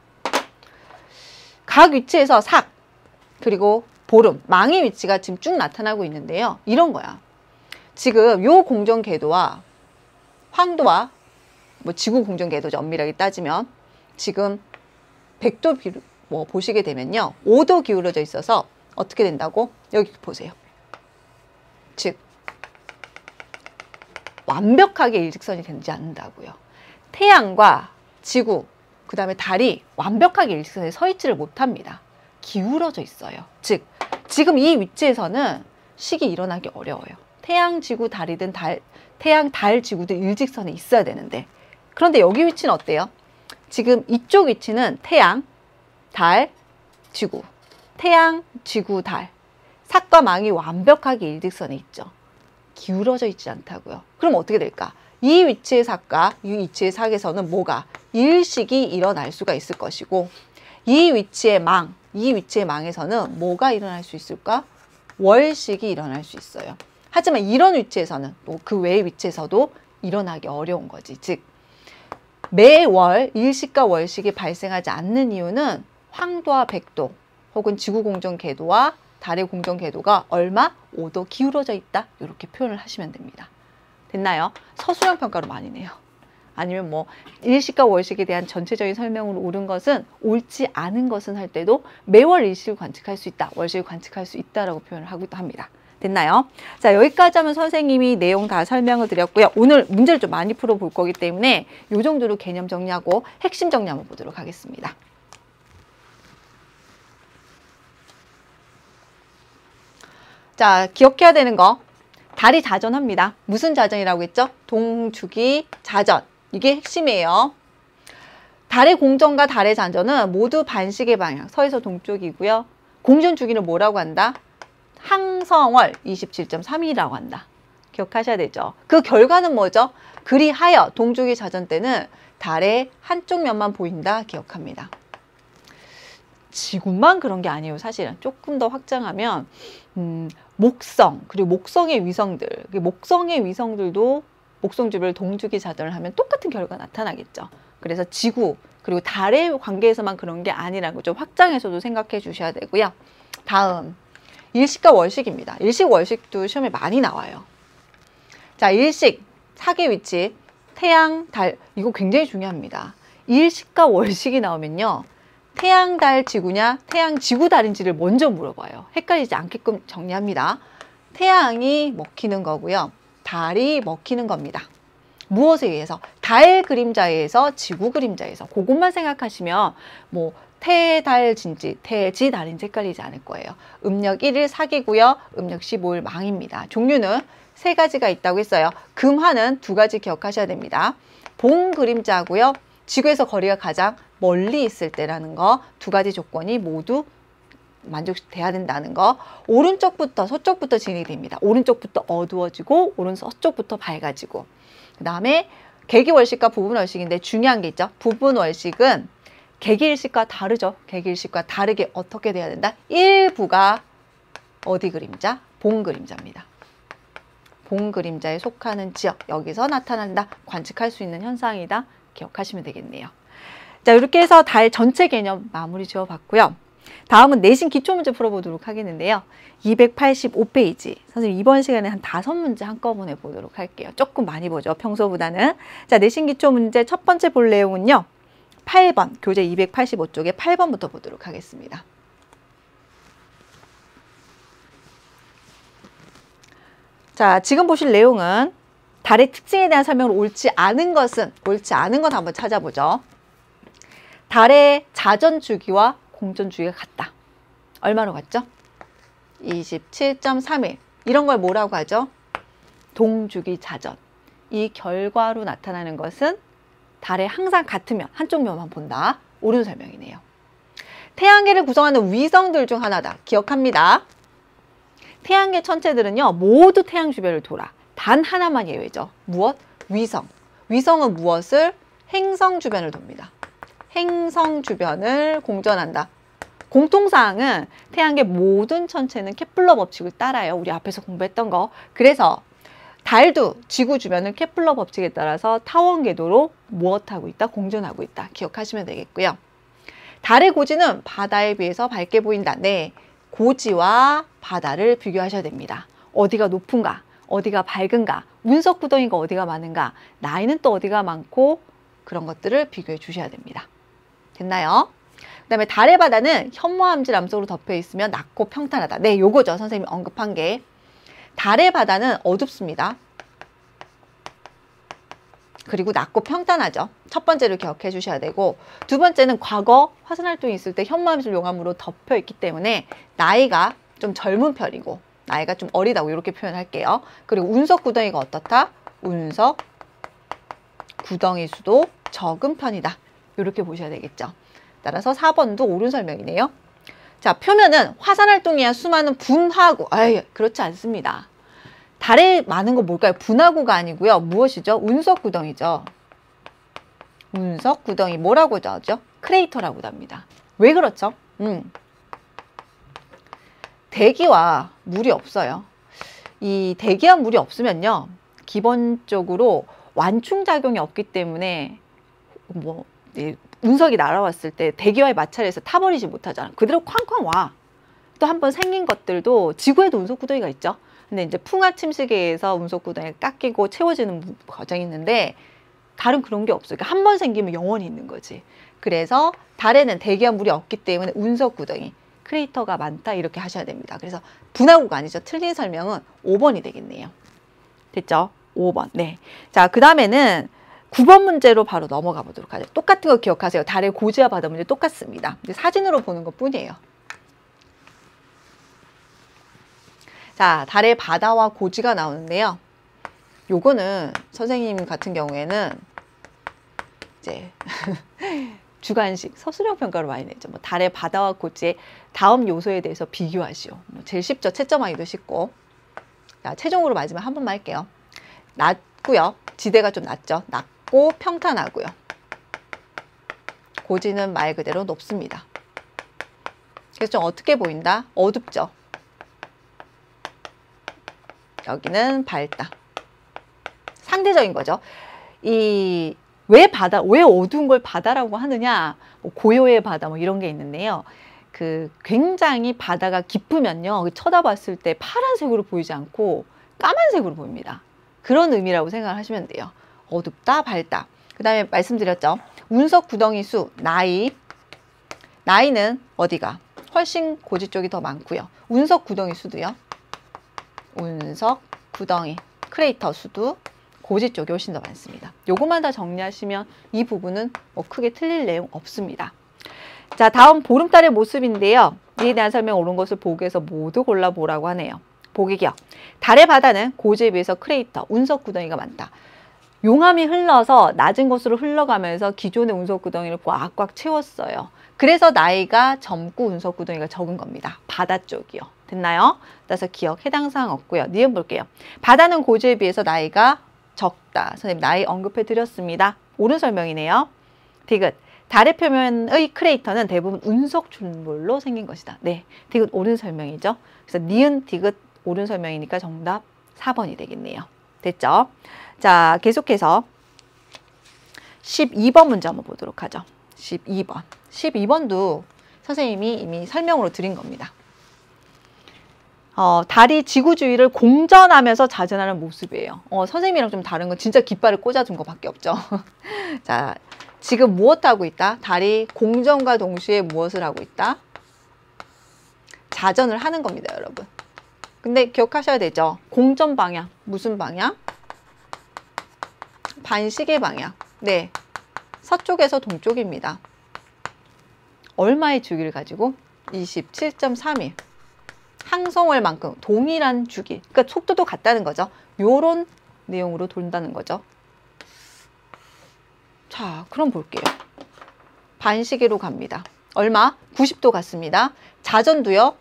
각 위치에서 삭, 그리고 보름, 망의 위치가 지금 쭉 나타나고 있는데요. 이런 거야. 지금 요 공전 궤도와 황도와 뭐 지구 공전 궤도죠. 엄밀하게 따지면 지금 백도 보시게 되면요. 5도 기울어져 있어서 어떻게 된다고? 여기 보세요. 즉 완벽하게 일직선이 되지 않는다고요. 태양과 지구, 그 다음에 달이 완벽하게 일직선에 서 있지를 못합니다. 기울어져 있어요. 즉 지금 이 위치에서는 식이 일어나기 어려워요. 태양, 지구, 달이든 태양, 달, 지구든 일직선에 있어야 되는데 그런데 여기 위치는 어때요? 지금 이쪽 위치는 태양, 달, 지구, 태양, 지구, 달. 삭과 망이 완벽하게 일직선에 있죠. 기울어져 있지 않다고요. 그럼 어떻게 될까? 이 위치의 삭과 이 위치의 삭에서는 뭐가? 일식이 일어날 수가 있을 것이고 이 위치의 망에서는 뭐가 일어날 수 있을까? 월식이 일어날 수 있어요. 하지만 이런 위치에서는 또 그 외의 위치에서도 일어나기 어려운 거지. 즉 매월 일식과 월식이 발생하지 않는 이유는 황도와 백도 혹은 지구 공전 궤도와 달의 공전 궤도가 얼마? 5도 기울어져 있다. 이렇게 표현을 하시면 됩니다. 됐나요? 서술형 평가로 많이 내요. 아니면 뭐 일식과 월식에 대한 전체적인 설명으로 옳은 것은 옳지 않은 것은 할 때도 매월 일식을 관측할 수 있다. 월식을 관측할 수 있다라고 표현을 하기도 합니다. 됐나요? 자, 여기까지 하면 선생님이 내용 다 설명을 드렸고요. 오늘 문제를 좀 많이 풀어볼 거기 때문에 이 정도로 개념 정리하고 핵심 정리 한번 보도록 하겠습니다. 자, 기억해야 되는 거. 달이 자전합니다. 무슨 자전이라고 했죠? 동주기 자전. 이게 핵심이에요. 달의 공전과 달의 자전은 모두 반시계 방향, 서에서 동쪽이고요. 공전 주기는 뭐라고 한다? 항성월 27.32라고 한다. 기억하셔야 되죠. 그 결과는 뭐죠? 그리하여 동주기 자전 때는 달의 한쪽 면만 보인다. 기억합니다. 지구만 그런 게 아니에요. 사실은 조금 더 확장하면 목성, 그리고 목성의 위성들도 목성 주변을 동주기 자전을 하면 똑같은 결과가 나타나겠죠. 그래서 지구 그리고 달의 관계에서만 그런 게 아니라는 거 좀 확장해서도 생각해 주셔야 되고요. 다음 일식과 월식입니다. 일식, 월식도 시험에 많이 나와요. 자, 일식, 사계 위치, 태양, 달, 이거 굉장히 중요합니다. 일식과 월식이 나오면요. 태양, 달, 지구냐, 태양, 지구, 달인지를 먼저 물어봐요. 헷갈리지 않게끔 정리합니다. 태양이 먹히는 거고요. 달이 먹히는 겁니다. 무엇에 의해서? 달 그림자에 의해서, 지구 그림자에서. 그것만 생각하시면 뭐 태달 진지, 태지 달인지 헷갈리지 않을 거예요. 음력 1일 사기고요. 음력 15일 망입니다. 종류는 3가지가 있다고 했어요. 금화는 2가지 기억하셔야 됩니다. 봉 그림자고요. 지구에서 거리가 가장 멀리 있을 때라는 거 2가지 조건이 모두 만족돼야 된다는 거. 오른쪽부터 서쪽부터 진행이 됩니다. 오른쪽부터 어두워지고 서쪽부터 밝아지고. 그 다음에 개기월식과 부분월식인데 중요한 게 있죠. 부분월식은 개기일식과 다르죠. 개기일식과 다르게 어떻게 돼야 된다? 일부가 어디 그림자? 봉 그림자입니다. 봉 그림자에 속하는 지역, 여기서 나타난다. 관측할 수 있는 현상이다. 기억하시면 되겠네요. 자, 이렇게 해서 달 전체 개념 마무리 지어봤고요. 다음은 내신 기초문제 풀어보도록 하겠는데요. 285페이지. 선생님 이번 시간에 한 5문제 한꺼번에 보도록 할게요. 조금 많이 보죠. 평소보다는. 자, 내신 기초문제 첫 번째 볼 내용은요. 8번, 교재 285쪽에 8번부터 보도록 하겠습니다. 자, 지금 보실 내용은 달의 특징에 대한 설명을 옳지 않은 건 한번 찾아보죠. 달의 자전 주기와 공전 주기가 같다. 얼마로 같죠? 27.3일. 이런 걸 뭐라고 하죠? 동주기 자전. 이 결과로 나타나는 것은 달에 항상 같으면 한쪽 면만 본다. 옳은 설명이네요. 태양계를 구성하는 위성들 중 하나다. 기억합니다. 태양계 천체들은요, 모두 태양 주변을 돌아. 단 하나만 예외죠. 무엇? 위성. 위성은 무엇을? 행성 주변을 돕니다. 행성 주변을 공전한다. 공통사항은 태양계 모든 천체는 케플러 법칙을 따라요. 우리 앞에서 공부했던 거. 그래서 달도 지구 주변을 케플러 법칙에 따라서 타원 궤도로 무엇하고 있다? 공전하고 있다. 기억하시면 되겠고요. 달의 고지는 바다에 비해서 밝게 보인다. 네, 고지와 바다를 비교하셔야 됩니다. 어디가 높은가? 어디가 밝은가? 운석 구덩이가 어디가 많은가? 나이는 또 어디가 많고? 그런 것들을 비교해 주셔야 됩니다. 됐나요? 그 다음에 달의 바다는 현무암질 암석으로 덮여 있으며 낮고 평탄하다. 네, 요거죠. 선생님이 언급한 게. 달의 바다는 어둡습니다. 그리고 낮고 평탄하죠. 첫 번째를 기억해 주셔야 되고, 두 번째는 과거 화산활동이 있을 때 현무암질 용암으로 덮여 있기 때문에 나이가 좀 젊은 편이고 나이가 좀 어리다고 이렇게 표현할게요. 그리고 운석 구덩이가 어떻다? 운석 구덩이 수도 적은 편이다. 이렇게 보셔야 되겠죠. 따라서 4번도 옳은 설명이네요. 자, 표면은 화산활동이야 수많은 분화구. 그렇지 않습니다. 달에 많은 거 뭘까요? 분화구가 아니고요. 무엇이죠? 운석 구덩이죠. 운석 구덩이 뭐라고 하죠? 크레이터라고 합니다. 왜 그렇죠? 대기와 물이 없어요. 이 대기와 물이 없으면요, 기본적으로 완충작용이 없기 때문에 운석이 날아왔을 때 대기와의 마찰에서 타버리지 못하잖아. 그대로 쾅쾅 와. 또 한 번 생긴 것들도 지구에도 운석 구덩이가 있죠. 근데 이제 풍화 침식에 의해서 운석 구덩이가 깎이고 채워지는 과정이 있는데 달은 그런 게 없어요. 그러니까 한 번 생기면 영원히 있는 거지. 그래서 달에는 대기와 물이 없기 때문에 운석 구덩이, 크레이터가 많다 이렇게 하셔야 됩니다. 그래서 분화구가 아니죠. 틀린 설명은 5번이 되겠네요. 됐죠? 5번. 네. 자, 그 다음에는 9번 문제로 바로 넘어가 보도록 하죠. 똑같은 거 기억하세요. 달의 고지와 바다 문제 똑같습니다. 이제 사진으로 보는 것 뿐이에요. 자, 달의 바다와 고지가 나오는데요. 요거는 선생님 같은 경우에는 이제 주관식 서술형 평가로 많이 내죠. 뭐 달의 바다와 고지의 다음 요소에 대해서 비교하시오. 제일 쉽죠. 채점하기도 쉽고. 자, 최종으로 마지막 한 번만 할게요. 낮고요. 지대가 좀 낮죠. 낮고 평탄하고요. 고지는 말 그대로 높습니다. 그래서 좀 어떻게 보인다? 어둡죠. 여기는 밝다. 상대적인 거죠. 왜 어두운 걸 바다라고 하느냐? 뭐 고요의 바다 뭐 이런 게 있는데요. 굉장히 바다가 깊으면요, 쳐다봤을 때 파란색으로 보이지 않고 까만색으로 보입니다. 그런 의미라고 생각을 하시면 돼요. 어둡다, 밝다. 그 다음에 말씀드렸죠. 운석 구덩이 수, 나이는 어디가? 훨씬 고지 쪽이 더 많고요. 운석 구덩이 수도요. 운석 구덩이, 크레이터 수도 고지 쪽이 훨씬 더 많습니다. 요것만 다 정리하시면 이 부분은 뭐 크게 틀릴 내용 없습니다. 자, 다음 보름달의 모습인데요. 이에 대한 설명 옳은 것을 보기에서 모두 골라보라고 하네요. 보기 기억. 달의 바다는 고지에 비해서 크레이터, 운석 구덩이가 많다. 용암이 흘러서 낮은 곳으로 흘러가면서 기존의 운석 구덩이를 꽉꽉 채웠어요. 그래서 나이가 젊고 운석 구덩이가 적은 겁니다. 바다 쪽이요. 됐나요? 따라서 기억 해당 사항 없고요. 니은 볼게요. 바다는 고지에 비해서 나이가 적다. 선생님 나이 언급해 드렸습니다. 옳은 설명이네요. 디귿. 달의 표면의 크레이터는 대부분 운석 줄물로 생긴 것이다. 네, 디귿 옳은 설명이죠. 그래서 니은 디귿 옳은 설명이니까 정답 4번이 되겠네요. 됐죠? 자, 계속해서 12번 문제 한번 보도록 하죠. 12번. 12번도 선생님이 이미 설명으로 드린 겁니다. 달이 지구 주위를 공전하면서 자전하는 모습이에요. 선생님이랑 좀 다른 건 진짜 깃발을 꽂아둔 것밖에 없죠. 자, 지금 무엇 하고 있다? 달이 공전과 동시에 무엇을 하고 있다? 자전을 하는 겁니다, 여러분. 근데 기억하셔야 되죠. 공전 방향. 무슨 방향? 반시계 방향. 네. 서쪽에서 동쪽입니다. 얼마의 주기를 가지고? 27.31. 항성월만큼 동일한 주기. 그러니까 속도도 같다는 거죠. 요런 내용으로 돈다는 거죠. 자, 그럼 볼게요. 반시계로 갑니다. 얼마? 90도 갔습니다. 자전도요.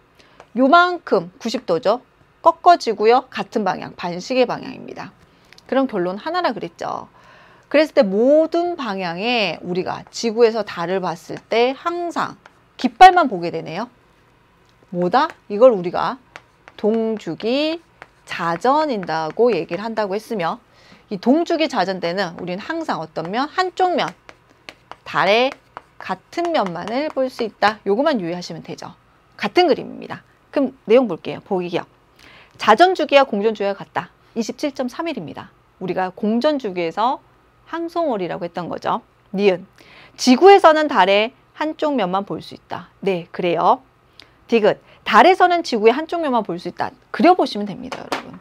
요만큼 90도죠. 꺾어지고요. 같은 방향, 반시계 방향입니다. 그럼 결론 하나라 그랬죠. 그랬을 때 모든 방향에 우리가 지구에서 달을 봤을 때 항상 깃발만 보게 되네요. 뭐다? 이걸 우리가 동주기 자전인다고 얘기를 한다고 했으며, 이 동주기 자전대는 우리는 항상 어떤 면? 한쪽 면, 달의 같은 면만을 볼 수 있다. 요거만 유의하시면 되죠. 같은 그림입니다. 그럼 내용 볼게요. 보기 기억. 자전주기와 공전주기가 같다. 27.31입니다. 우리가 공전주기에서 항성월이라고 했던 거죠. 니은. 지구에서는 달의 한쪽 면만 볼 수 있다. 네, 그래요. 디귿. 달에서는 지구의 한쪽 면만 볼 수 있다. 그려보시면 됩니다, 여러분.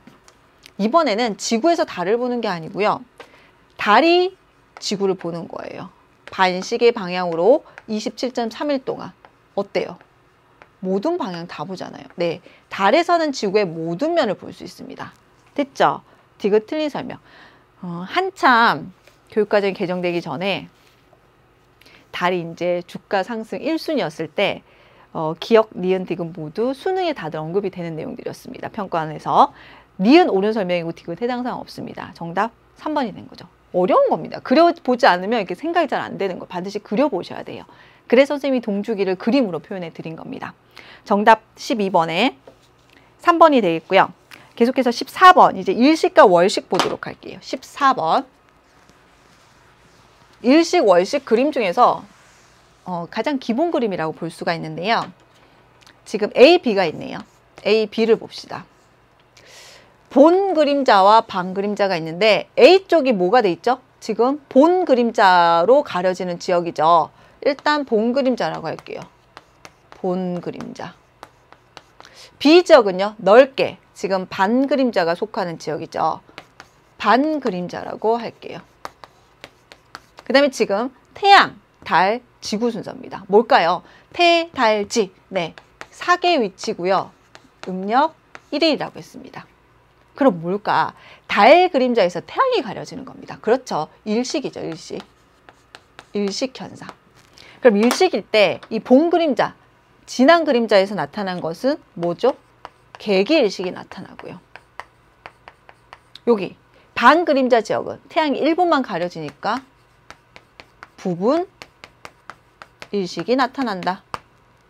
이번에는 지구에서 달을 보는 게 아니고요. 달이 지구를 보는 거예요. 반시계 방향으로 27.31 동안. 어때요? 모든 방향 다 보잖아요. 네, 달에서는 지구의 모든 면을 볼 수 있습니다. 됐죠? 디귿 틀린 설명. 한참 교육과정이 개정되기 전에 달이 이제 주가 상승 1순위였을 때 기억, 니은, 디귿 모두 수능에 다들 언급이 되는 내용들이었습니다. 평가원에서. 니은 옳은 설명이고 디귿 해당 사항 없습니다. 정답 3번이 된 거죠. 어려운 겁니다. 그려보지 않으면 이렇게 생각이 잘 안 되는 거 반드시 그려보셔야 돼요. 그래서 선생님이 동주기를 그림으로 표현해 드린 겁니다. 정답 12번에 3번이 되겠고요. 계속해서 14번 이제 일식과 월식 보도록 할게요. 14번 일식, 월식 그림 중에서 가장 기본 그림이라고 볼 수가 있는데요. 지금 A, B가 있네요. A, B를 봅시다. 본 그림자와 반 그림자가 있는데 A 쪽이 뭐가 돼 있죠? 지금 본 그림자로 가려지는 지역이죠. 일단 본 그림자라고 할게요. 본 그림자. B 지역은요. 넓게 지금 반 그림자가 속하는 지역이죠. 반 그림자라고 할게요. 그 다음에 지금 태양, 달, 지구 순서입니다. 뭘까요? 태, 달, 지. 네, 사계 위치고요. 음력 1일이라고 했습니다. 그럼 뭘까? 달 그림자에서 태양이 가려지는 겁니다. 그렇죠. 일식이죠. 일식. 일식 현상. 그럼 일식일 때 이 본 그림자, 진한 그림자에서 나타난 것은 뭐죠? 개기일식이 나타나고요. 여기 반 그림자 지역은 태양이 일부만 가려지니까 부분 일식이 나타난다.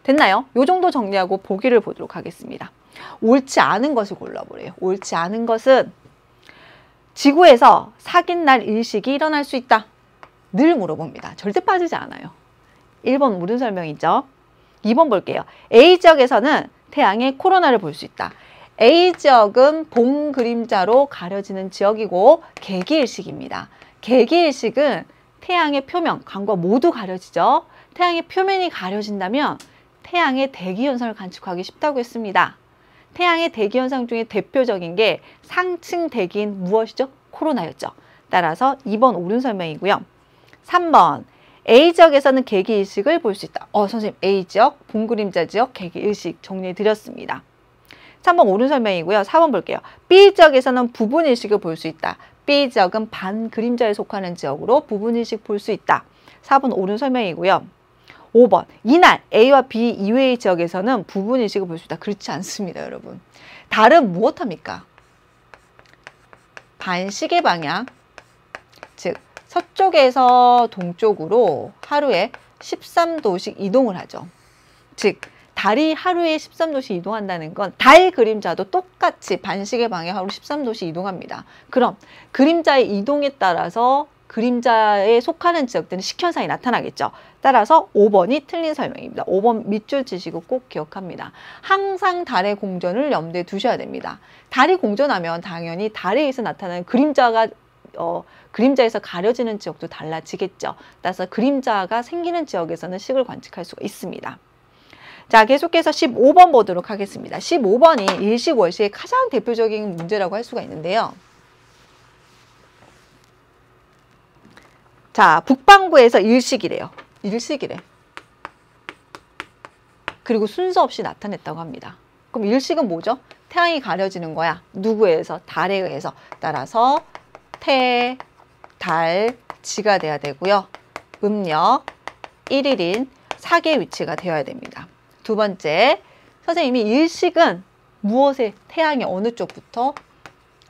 됐나요? 요 정도 정리하고 보기를 보도록 하겠습니다. 옳지 않은 것을 골라보래요. 옳지 않은 것은 지구에서 사귄 날 일식이 일어날 수 있다. 늘 물어봅니다. 절대 빠지지 않아요. 1번 옳은 설명이죠. 2번 볼게요. A지역에서는 태양의 코로나를 볼 수 있다. A지역은 본 그림자로 가려지는 지역이고 개기일식입니다. 개기일식은 태양의 표면, 광과 모두 가려지죠. 태양의 표면이 가려진다면 태양의 대기현상을 관측하기 쉽다고 했습니다. 태양의 대기현상 중에 대표적인 게 상층 대기인 무엇이죠? 코로나였죠. 따라서 2번 옳은 설명이고요. 3번 A지역에서는 개기일식을 볼 수 있다. 선생님 A지역, 본 그림자 지역, 개기일식 정리해 드렸습니다. 3번 옳은 설명이고요. 4번 볼게요. B지역에서는 부분일식을 볼 수 있다. B지역은 반 그림자에 속하는 지역으로 부분일식 볼 수 있다. 4번 옳은 설명이고요. 5번 이날 A와 B 이외의 지역에서는 부분일식을 볼 수 있다. 그렇지 않습니다, 여러분. 달은 무엇합니까? 반시계 방향, 즉 서쪽에서 동쪽으로 하루에 13도씩 이동을 하죠. 즉 달이 하루에 13도씩 이동한다는 건 달 그림자도 똑같이 반시계 방향 하루 13도씩 이동합니다. 그럼 그림자의 이동에 따라서 그림자에 속하는 지역들은 식현상이 나타나겠죠. 따라서 5번이 틀린 설명입니다. 5번 밑줄 치시고 꼭 기억합니다. 항상 달의 공전을 염두에 두셔야 됩니다. 달이 공전하면 당연히 달에 의해서 나타나는 그림자가 그림자에서 가려지는 지역도 달라지겠죠. 따라서 그림자가 생기는 지역에서는 식을 관측할 수가 있습니다. 자, 계속해서 15번 보도록 하겠습니다. 15번이 일식 월식의 가장 대표적인 문제라고 할 수가 있는데요. 자, 북방부에서 일식이래요. 일식이래. 그리고 순서 없이 나타냈다고 합니다. 그럼 일식은 뭐죠? 태양이 가려지는 거야. 누구에 의해서? 달에 의해서. 따라서 태, 달, 지가 돼야 되고요. 음력, 1일인 사계의 위치가 되어야 됩니다. 두 번째, 선생님이 일식은 무엇에 태양이 어느 쪽부터?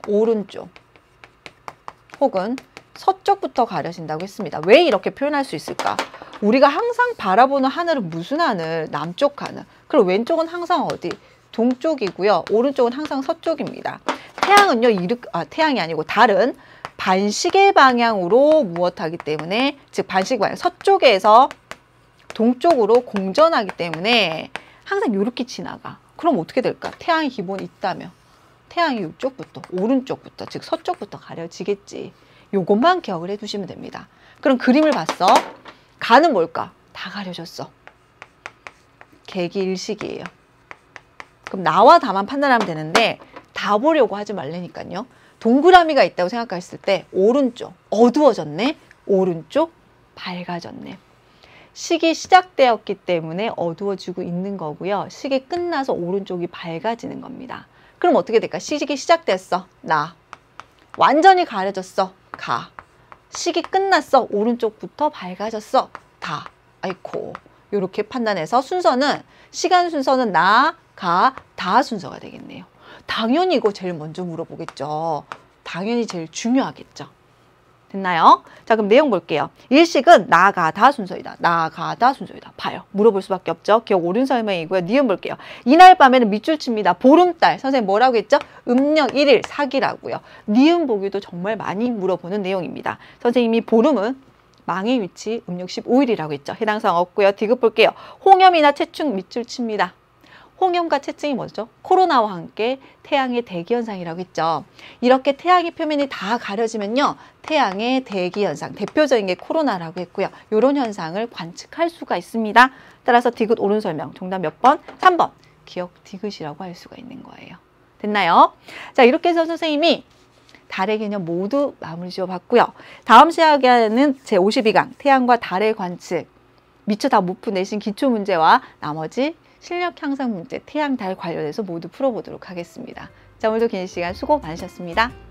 오른쪽 혹은 서쪽부터 가려진다고 했습니다. 왜 이렇게 표현할 수 있을까? 우리가 항상 바라보는 하늘은 무슨 하늘? 남쪽 하늘. 그리고 왼쪽은 항상 어디? 동쪽이고요. 오른쪽은 항상 서쪽입니다. 태양은요, 태양이 아니고 달은 반시계 방향으로 무엇하기 때문에, 즉 반시계 방향, 서쪽에서 동쪽으로 공전하기 때문에 항상 이렇게 지나가. 그럼 어떻게 될까? 태양이 기본이 있다면 태양이 이쪽부터, 오른쪽부터, 즉 서쪽부터 가려지겠지. 요것만 기억을 해두시면 됩니다. 그럼 그림을 봤어. 가는 뭘까? 다 가려졌어. 개기일식이에요. 그럼 나와 다만 판단하면 되는데 다 보려고 하지 말라니까요. 동그라미가 있다고 생각했을 때 오른쪽 어두워졌네. 오른쪽 밝아졌네. 식이 시작되었기 때문에 어두워지고 있는 거고요. 식이 끝나서 오른쪽이 밝아지는 겁니다. 그럼 어떻게 될까? 식이 시작됐어. 나. 완전히 가려졌어. 가. 식이 끝났어. 오른쪽부터 밝아졌어. 다. 아이코. 이렇게 판단해서 순서는, 시간 순서는 나, 가, 다 순서가 되겠네요. 당연히 이거 제일 먼저 물어보겠죠. 당연히 제일 중요하겠죠. 됐나요? 자, 그럼 내용 볼게요. 일식은 나, 가, 다 순서이다. 나, 가, 다 순서이다. 봐요. 물어볼 수밖에 없죠. 기억 옳은 설명이고요. 니은 볼게요. 이날 밤에는 밑줄 칩니다. 보름달. 선생님 뭐라고 했죠? 음력 1일 사기라고요. 니은 보기도 정말 많이 물어보는 내용입니다. 선생님이 보름은 망의 위치 음력 15일이라고 했죠. 해당 사항 없고요. 디귿 볼게요. 홍염이나 채충 밑줄 칩니다. 홍염과 채증이 뭐죠? 코로나와 함께 태양의 대기현상이라고 했죠. 이렇게 태양의 표면이 다 가려지면요. 태양의 대기현상, 대표적인 게 코로나라고 했고요. 이런 현상을 관측할 수가 있습니다. 따라서 디귿 옳은 설명. 정답 몇 번? 3번. 기억 디귿이라고 할 수가 있는 거예요. 됐나요? 자, 이렇게 해서 선생님이 달의 개념 모두 마무리 지어봤고요. 다음 시간에는 제52강 태양과 달의 관측, 미처 다 못 푸내신 기초문제와 나머지 실력 향상 문제, 태양, 달 관련해서 모두 풀어보도록 하겠습니다. 자, 오늘도 긴 시간 수고 많으셨습니다.